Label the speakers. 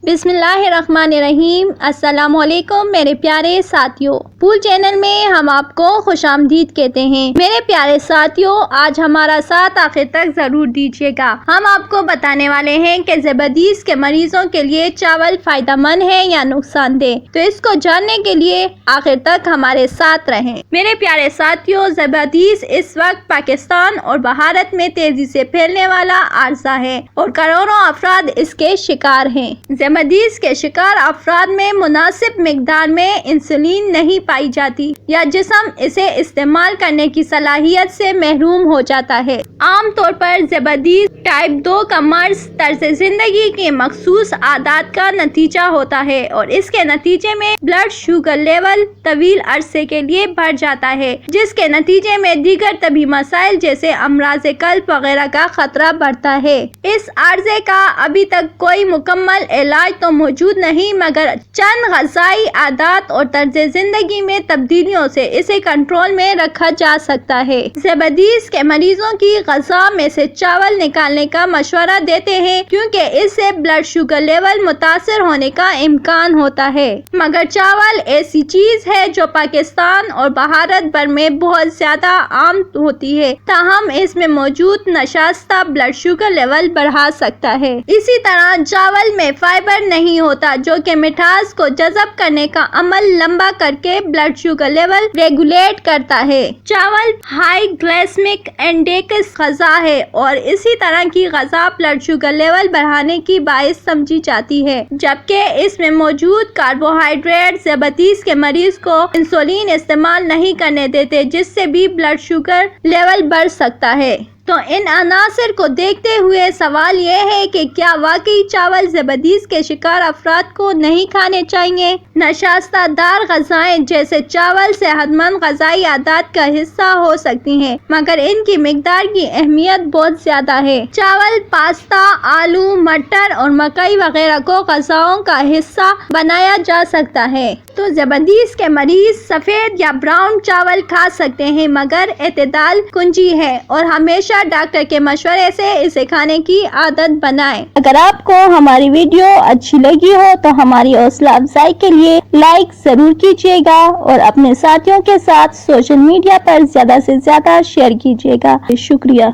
Speaker 1: बिस्मिल्लाहिर्रहमानिर्रहीम। अस्सलाम वालेकुम मेरे प्यारे साथियों, फूल चैनल में हम आपको खुश आमदीद कहते हैं। मेरे प्यारे साथियों, आज हमारा साथ आखिर तक जरूर दीजिएगा। हम आपको बताने वाले हैं कि ज़ेबदीज़ के मरीजों के लिए चावल फायदेमंद है या नुकसानदेह, तो इसको जानने के लिए आखिर तक हमारे साथ रहें। मेरे प्यारे साथियों, ज़ेबदीज़ इस वक्त पाकिस्तान और भारत में तेजी से फैलने वाला आर्जा है और करोड़ों अफराद इसके शिकार हैं। ज़ेबदीज़ के शिकार अफराद में मुनासिब मिकदार में इंसुलिन नहीं पाई जाती या जिस्म इसे इस्तेमाल करने की सलाहियत से महरूम हो जाता है। आम तौर पर ज़ेबदीज़ टाइप 2 का मर्ज तर्ज जिंदगी की मखसूस आदत का नतीजा होता है और इसके नतीजे में ब्लड शुगर लेवल तवील अरसे के लिए बढ़ जाता है, जिसके नतीजे में दीगर तबी मसाइल जैसे अमराज कल्ब वगैरह का खतरा बढ़ता है। इस आर्जे का अभी तक कोई मुकम्मल इलाज तो मौजूद नहीं, मगर चंद ग़िज़ाई आदत और तर्ज जिंदगी में तब्दीलियों से इसे कंट्रोल में रखा जा सकता है। ज़ेबदीज़ के मरीजों की ग़िज़ा में से चावल निकालने का मशवरा देते हैं, क्योंकि इससे ब्लड शुगर लेवल मुतासर होने का इम्कान होता है। मगर चावल ऐसी चीज है जो पाकिस्तान और भारत भर में बहुत ज्यादा आम होती है, ताहम इसमें मौजूद नशास्ता ब्लड शुगर लेवल बढ़ा सकता है। इसी तरह चावल में फाइबर नहीं होता, जो कि मिठास को जज़ब करने का अमल लंबा करके ब्लड शुगर लेवल रेगुलेट करता है। चावल हाई ग्लाइसेमिक इंडेक्स ग़िज़ा है और इसी तरह की ग़िज़ा ब्लड शुगर लेवल बढ़ाने की बाइस समझी जाती है, जबकि इसमें मौजूद कार्बोहाइड्रेट ज़ेबदीज़ के मरीज को इंसुलिन इस्तेमाल नहीं करने देते, जिससे भी ब्लड शुगर लेवल बढ़ सकता है। तो इन अनासर को देखते हुए सवाल यह है कि क्या वाकई चावल ज़ेबदीज़ के शिकार अफराद को नहीं खाने चाहिए? नशास्तादार ग़िज़ाएं जैसे चावल सेहतमंद ग़िज़ाई आदत का हिस्सा हो सकती हैं, मगर इनकी मिकदार की अहमियत बहुत ज्यादा है। चावल, पास्ता, आलू, मटर और मकई वगैरह को ग़िज़ाओं का हिस्सा बनाया जा सकता है। तो ज़ेबदीज़ के मरीज सफ़ेद या ब्राउन चावल खा सकते हैं, मगर एतदाल कुंजी है और हमेशा डॉक्टर के मशवरे से इसे खाने की आदत बनाएं। अगर आपको हमारी वीडियो अच्छी लगी हो तो हमारी हौसला अफजाई के लिए लाइक जरूर कीजिएगा और अपने साथियों के साथ सोशल मीडिया पर ज्यादा से ज्यादा शेयर कीजिएगा। शुक्रिया।